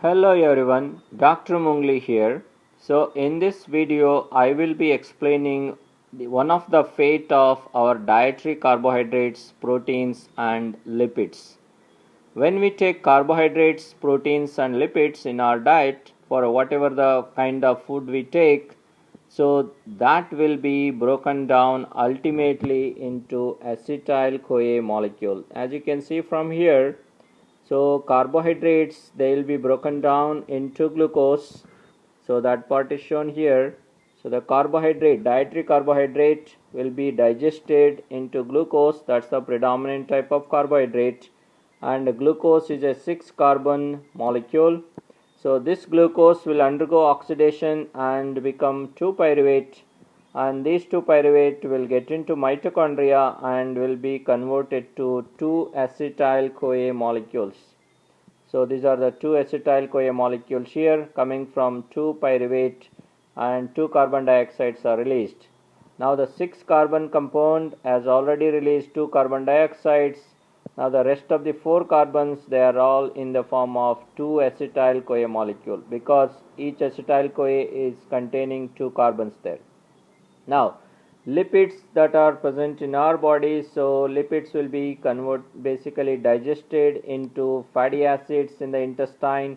Hello everyone, Dr. Mungli here. So in this video I will be explaining one of the fate of our dietary carbohydrates, proteins and lipids. When we take carbohydrates, proteins and lipids in our diet for whatever the kind of food we take, so that will be broken down ultimately into acetyl-CoA molecule. As you can see from here, so carbohydrates, they will be broken down into glucose. So that part is shown here. So the carbohydrate, dietary carbohydrate will be digested into glucose. That's the predominant type of carbohydrate. And glucose is a 6-carbon molecule. So this glucose will undergo oxidation and become 2-pyruvate, and these 2-pyruvate will get into mitochondria and will be converted to 2-acetyl-CoA molecules. So these are the 2-acetyl-CoA molecules here coming from 2-pyruvate, and 2 carbon dioxides are released. Now the 6-carbon compound has already released 2 carbon dioxides. Now the rest of the 4 carbons, they are all in the form of 2-acetyl-CoA molecule, because each acetyl-CoA is containing 2 carbons there. Now lipids that are present in our body, so lipids will be basically digested into fatty acids in the intestine,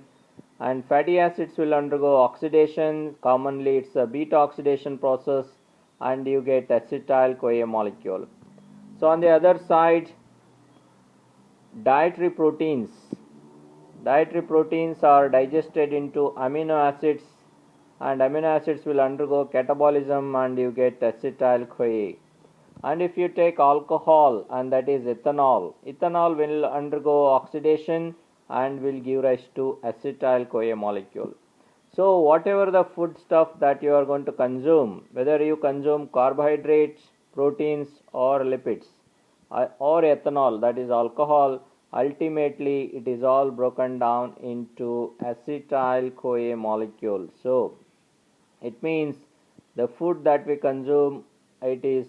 and fatty acids will undergo oxidation. Commonly it's a beta oxidation process, and you get acetyl-CoA molecule. So on the other side, dietary proteins are digested into amino acids, and amino acids will undergo catabolism and you get acetyl-CoA. And if you take alcohol, and that is ethanol will undergo oxidation and will give rise to acetyl-CoA molecule. So whatever the food stuff that you are going to consume, whether you consume carbohydrates, proteins or lipids, or ethanol, that is alcohol, ultimately it is all broken down into acetyl-CoA molecule. So it means the food that we consume, it is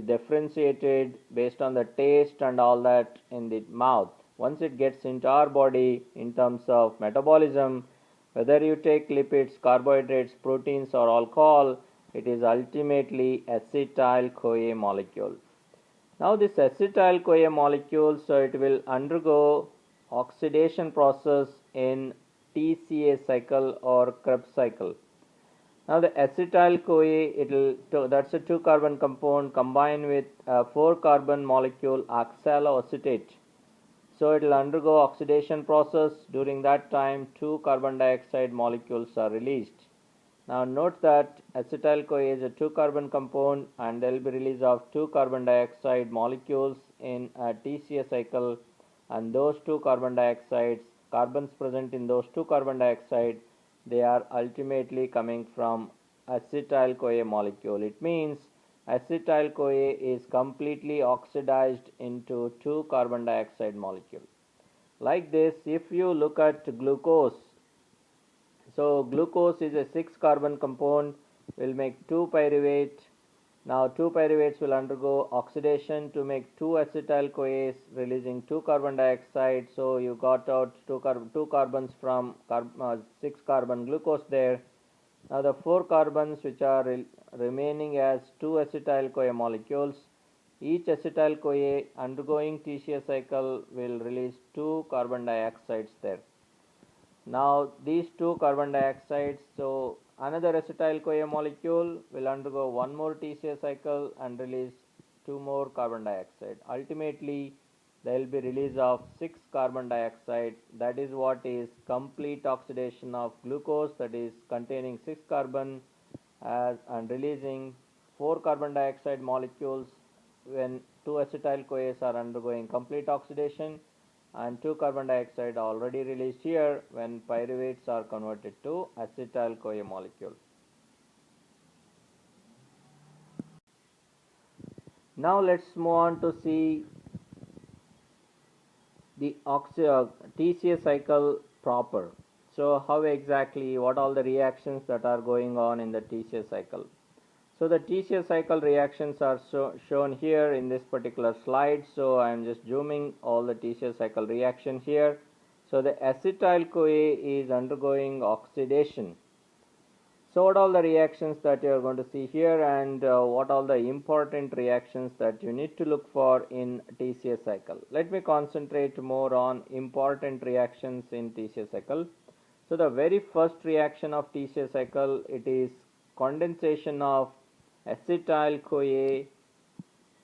differentiated based on the taste and all that in the mouth. Once it gets into our body in terms of metabolism, whether you take lipids, carbohydrates, proteins or alcohol, it is ultimately acetyl-CoA molecule. Now this acetyl-CoA molecule, so it will undergo oxidation process in TCA cycle or Krebs cycle. Now the acetyl-CoA, that's a 2-carbon compound combined with a 4-carbon molecule oxaloacetate. So it will undergo oxidation process. During that time 2 carbon dioxide molecules are released. Now note that acetyl-CoA is a 2-carbon compound, and there will be release of 2 carbon dioxide molecules in a TCA cycle, and those 2 carbon dioxides, carbons present in those 2 carbon dioxide, they are ultimately coming from acetyl-CoA molecule. It means acetyl-CoA is completely oxidized into 2 carbon dioxide molecule. Like this, if you look at glucose, so glucose is a 6-carbon compound, will make 2-pyruvate. Now 2 pyruvates will undergo oxidation to make 2 acetyl-CoAs, releasing 2 carbon dioxide. So you got out 2 carbons from 6-carbon glucose there. Now the 4 carbons which are remaining as 2 acetyl-CoA molecules, each acetyl-CoA undergoing TCA cycle will release 2 carbon dioxides there. Now these 2 carbon dioxides, so another acetyl-CoA molecule will undergo one more TCA cycle and release 2 more carbon dioxide. Ultimately there will be release of 6 carbon dioxide. That is what is complete oxidation of glucose, that is containing 6 carbon and releasing 4 carbon dioxide molecules when 2 acetyl-CoAs are undergoing complete oxidation, and 2 carbon dioxide already released here when pyruvates are converted to acetyl-CoA molecule. Now let's move on to see the TCA cycle proper. So how exactly, what all the reactions that are going on in the TCA cycle. So the TCA cycle reactions are shown here in this particular slide. So I am just zooming all the TCA cycle reaction here. So the acetyl-CoA is undergoing oxidation. So what all the reactions that you are going to see here, and what all the important reactions that you need to look for in TCA cycle. Let me concentrate more on important reactions in TCA cycle. So the very first reaction of TCA cycle, it is condensation of acetyl-CoA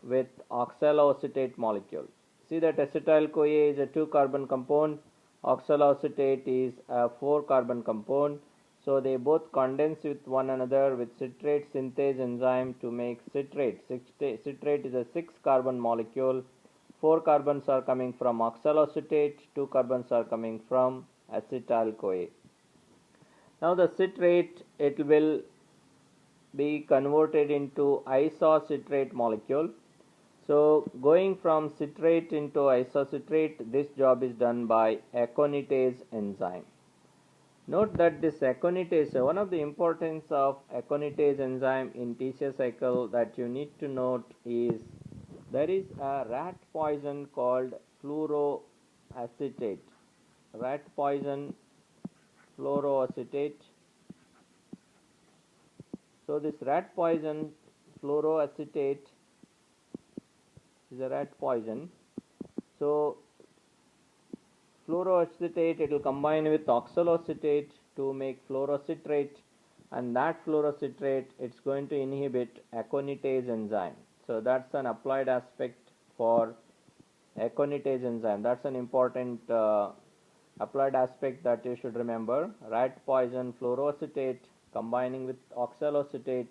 with oxaloacetate molecule. See that acetyl-CoA is a 2-carbon compound, oxaloacetate is a 4-carbon compound. So they both condense with one another with citrate synthase enzyme to make citrate. Citrate is a 6-carbon molecule. 4 carbons are coming from oxaloacetate, 2 carbons are coming from acetyl-CoA. Now the citrate, it will be converted into isocitrate molecule. So going from citrate into isocitrate, this job is done by aconitase enzyme. Note that this aconitase, one of the importance of aconitase enzyme in TCA cycle that you need to note is there is a rat poison called fluoroacetate. Rat poison, fluoroacetate. So this rat poison, fluoroacetate, is a rat poison. So fluoroacetate, it will combine with oxaloacetate to make fluorocitrate, and that fluorocitrate, it's going to inhibit aconitase enzyme. So that's an applied aspect for aconitase enzyme. That's an important applied aspect that you should remember. Rat poison, fluoroacetate combining with oxaloacetate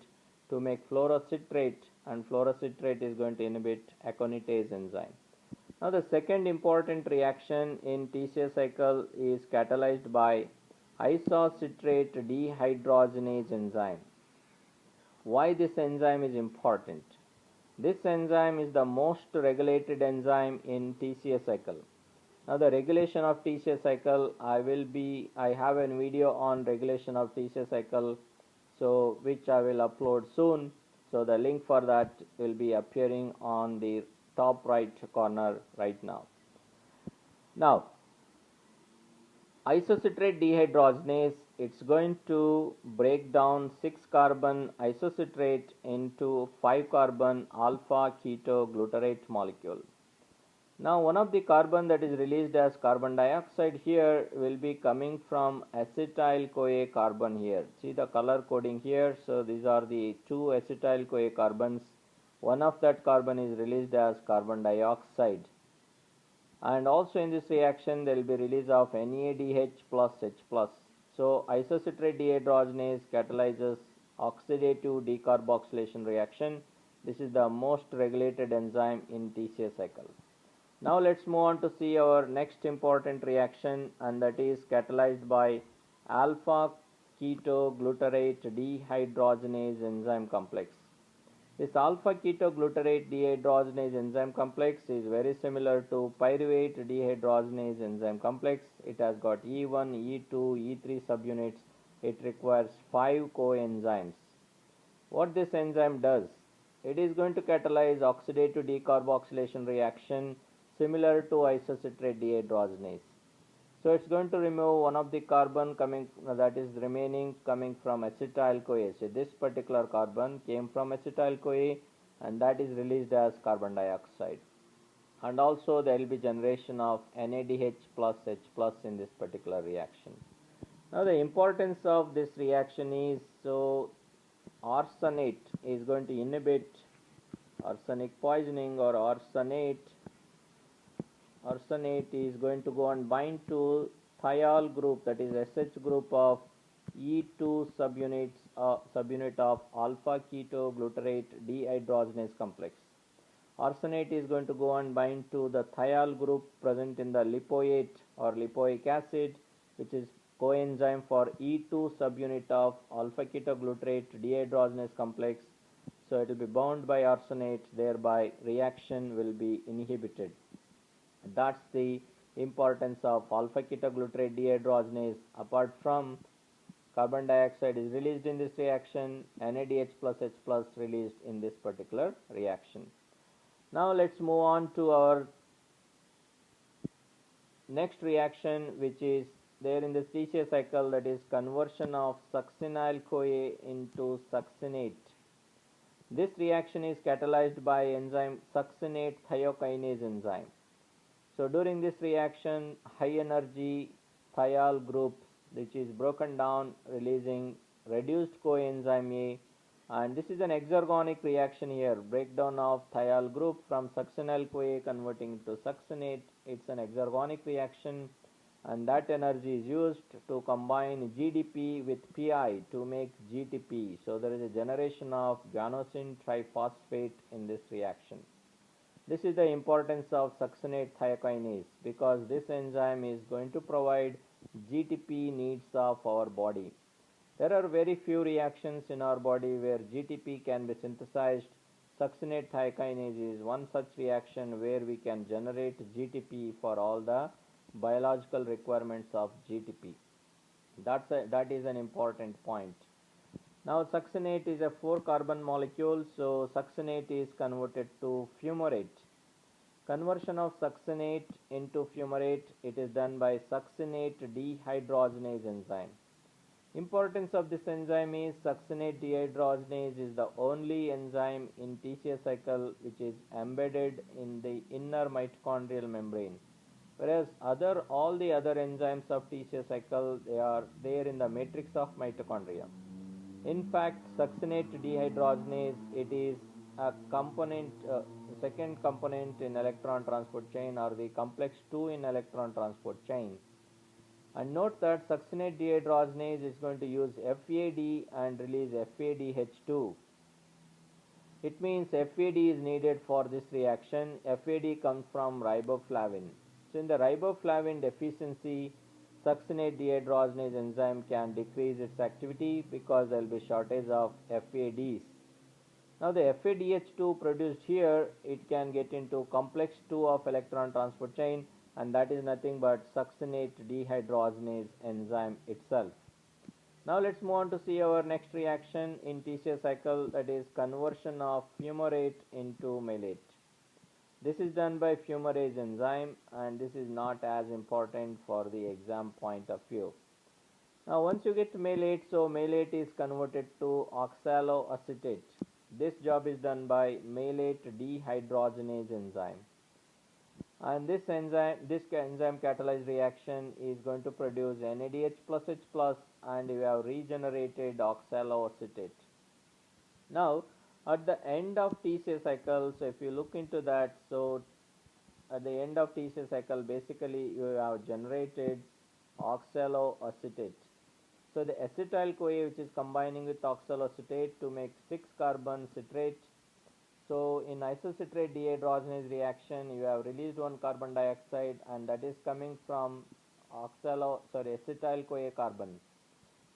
to make fluorocitrate, and fluorocitrate is going to inhibit aconitase enzyme. Now the second important reaction in TCA cycle is catalyzed by isocitrate dehydrogenase enzyme. Why this enzyme is important? This enzyme is the most regulated enzyme in TCA cycle. Now the regulation of TCA cycle, I have a video on regulation of TCA cycle, so which I will upload soon. So the link for that will be appearing on the top right corner right now. Now isocitrate dehydrogenase, it's going to break down 6-carbon isocitrate into 5-carbon alpha ketoglutarate molecule. Now one of the carbon that is released as carbon dioxide here will be coming from acetyl-CoA carbon here. See the color coding here. So these are the 2 acetyl-CoA carbons. One of that carbon is released as carbon dioxide. And also in this reaction there will be release of NADH plus H plus. So isocitrate dehydrogenase catalyzes oxidative decarboxylation reaction. This is the most regulated enzyme in TCA cycle. Now let's move on to see our next important reaction, and that is catalyzed by alpha ketoglutarate dehydrogenase enzyme complex. This alpha ketoglutarate dehydrogenase enzyme complex is very similar to pyruvate dehydrogenase enzyme complex. It has got E1, E2, E3 subunits. It requires 5 coenzymes. What this enzyme does? It is going to catalyze oxidative decarboxylation reaction similar to isocitrate dehydrogenase. So it's going to remove one of the carbon that is remaining coming from acetyl-CoA. So this particular carbon came from acetyl-CoA, and that is released as carbon dioxide. And also there will be generation of NADH plus H plus in this particular reaction. Now the importance of this reaction is, so arsenate is going to inhibit arsenic poisoning, or arsenate is going to go and bind to thiol group, that is SH group of E2 subunit of alpha ketoglutarate dehydrogenase complex. Arsenate is going to go and bind to the thiol group present in the lipoate or lipoic acid, which is coenzyme for E2 subunit of alpha ketoglutarate dehydrogenase complex. So it will be bound by arsenate, thereby reaction will be inhibited. That's the importance of alpha ketoglutarate dehydrogenase. Apart from carbon dioxide is released in this reaction, NADH plus H plus released in this particular reaction. Now let's move on to our next reaction which is there in this TCA cycle, that is conversion of succinyl-CoA into succinate. This reaction is catalyzed by enzyme succinate thiokinase enzyme. So during this reaction, high energy thiol group which is broken down releasing reduced coenzyme A, and this is an exergonic reaction here, breakdown of thiol group from succinyl CoA converting to succinate. It's an exergonic reaction, and that energy is used to combine GDP with PI to make GTP. So there is a generation of guanosine triphosphate in this reaction. This is the importance of succinate thiokinase because this enzyme is going to provide GTP needs of our body. There are very few reactions in our body where GTP can be synthesized. Succinate thiokinase is one such reaction where we can generate GTP for all the biological requirements of GTP. That is an important point. Now succinate is a 4-carbon molecule, so succinate is converted to fumarate. Conversion of succinate into fumarate, it is done by succinate dehydrogenase enzyme. Importance of this enzyme is succinate dehydrogenase is the only enzyme in TCA cycle which is embedded in the inner mitochondrial membrane, whereas all the other enzymes of TCA cycle, they are there in the matrix of mitochondria. In fact, succinate dehydrogenase, it is a component, second component in electron transport chain, or the complex 2 in electron transport chain. And note that succinate dehydrogenase is going to use FAD and release FADH2. It means FAD is needed for this reaction. FAD comes from riboflavin. So in the riboflavin deficiency, succinate dehydrogenase enzyme can decrease its activity because there will be shortage of FADs. Now the FADH2 produced here, it can get into complex 2 of electron transport chain, and that is nothing but succinate dehydrogenase enzyme itself. Now let's move on to see our next reaction in TCA cycle, that is conversion of fumarate into malate. This is done by fumarase enzyme, and this is not as important for the exam point of view. Now once you get to malate, so malate is converted to oxaloacetate. This job is done by malate dehydrogenase enzyme. And this enzyme catalyzed reaction is going to produce NADH plus H plus, and we have regenerated oxaloacetate. Now at the end of TCA cycle, so if you look into that, so at the end of TCA cycle, basically you have generated oxaloacetate. So the acetyl CoA which is combining with oxaloacetate to make 6-carbon citrate. So in isocitrate dehydrogenase reaction, you have released 1 carbon dioxide, and that is coming from acetyl CoA carbon.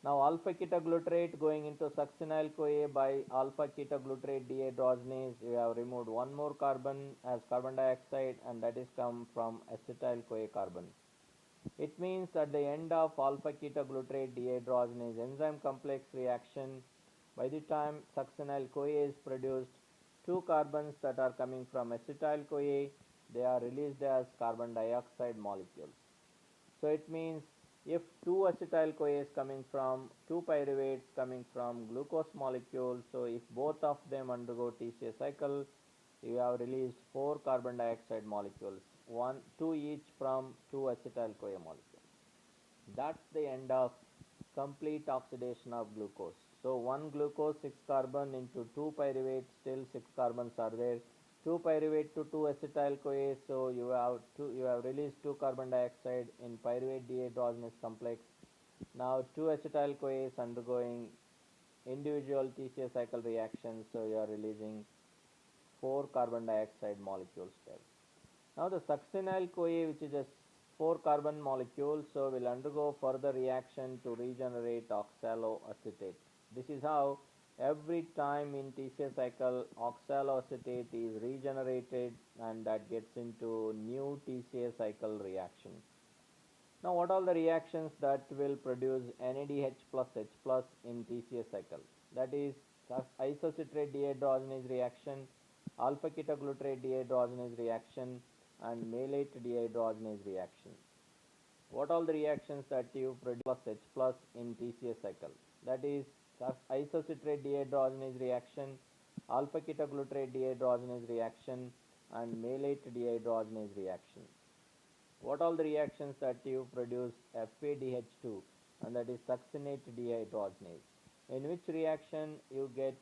Now alpha ketoglutarate going into succinyl CoA by alpha ketoglutarate dehydrogenase, you have removed 1 more carbon as carbon dioxide, and that is come from acetyl CoA carbon. It means at the end of alpha ketoglutarate dehydrogenase enzyme complex reaction, by the time succinyl CoA is produced, 2 carbons that are coming from acetyl CoA, they are released as carbon dioxide molecules. So it means if 2 acetyl CoA is coming from 2 pyruvates coming from glucose molecules, so if both of them undergo TCA cycle, you have released 4 carbon dioxide molecules, 2 each from 2 acetyl CoA molecules. That's the end of complete oxidation of glucose. So 1 glucose 6 carbon into 2 pyruvate, still 6 carbons are there. 2 pyruvate to 2 acetyl CoA, so you have released 2 carbon dioxide in pyruvate dehydrogenase complex. Now 2 acetyl CoA is undergoing individual TCA cycle reactions, so you are releasing 4 carbon dioxide molecules there. Now the succinyl CoA, which is a 4-carbon molecule, so will undergo further reaction to regenerate oxaloacetate. This is how every time in TCA cycle oxaloacetate is regenerated, and that gets into new TCA cycle reaction. Now what are the reactions that will produce NADH plus H plus in TCA cycle? That is isocitrate dehydrogenase reaction, alpha ketoglutarate dehydrogenase reaction, and malate dehydrogenase reaction. What all the reactions that you produce plus H plus in TCA cycle? That is isocitrate dehydrogenase reaction, alpha ketoglutarate dehydrogenase reaction, and malate dehydrogenase reaction. What all the reactions that you produce FADH2, and that is succinate dehydrogenase? In which reaction you get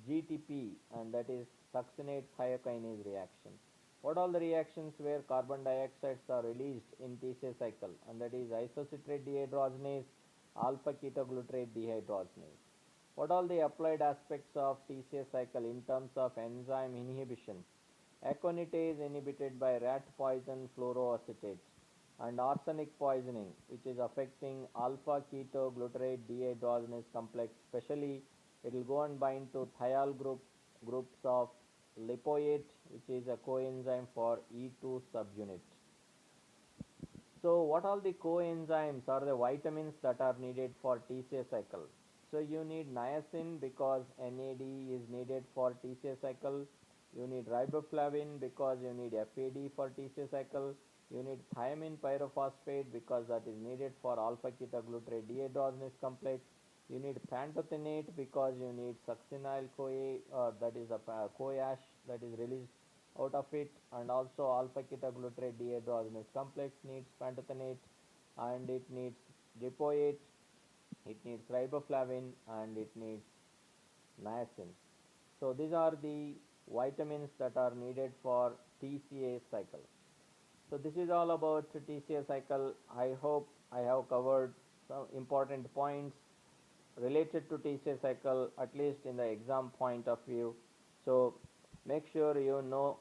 GTP, and that is succinate thiokinase reaction? What all the reactions where carbon dioxides are released in TCA cycle, and that is isocitrate dehydrogenase, alpha ketoglutarate dehydrogenase? What all the applied aspects of TCA cycle in terms of enzyme inhibition? Aconitase inhibited by rat poison fluoroacetate, and arsenic poisoning, which is affecting alpha ketoglutarate dehydrogenase complex. Especially it will go and bind to thiol groups of lipoate, which is a coenzyme for E2 subunit. So what are the coenzymes or the vitamins that are needed for TCA cycle? So you need niacin because NAD is needed for TCA cycle. You need riboflavin because you need FAD for TCA cycle. You need thiamine pyrophosphate because that is needed for alpha ketoglutarate dehydrogenase complex. You need pantothenate because you need succinyl CoA, that is a CoA that is released out of it, and also alpha ketoglutarate dehydrogenase complex needs pantothenate, and it needs lipoate, it needs riboflavin, and it needs niacin. So these are the vitamins that are needed for TCA cycle. So this is all about TCA cycle. I hope I have covered some important points related to TCA cycle, at least in the exam point of view. So make sure you know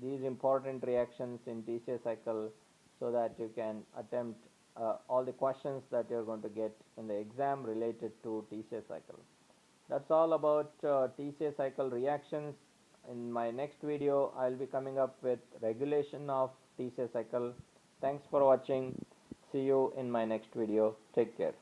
these important reactions in TCA cycle so that you can attempt all the questions that you're going to get in the exam related to TCA cycle. That's all about TCA cycle reactions. In my next video, I'll be coming up with regulation of TCA cycle. Thanks for watching. See you in my next video. Take care.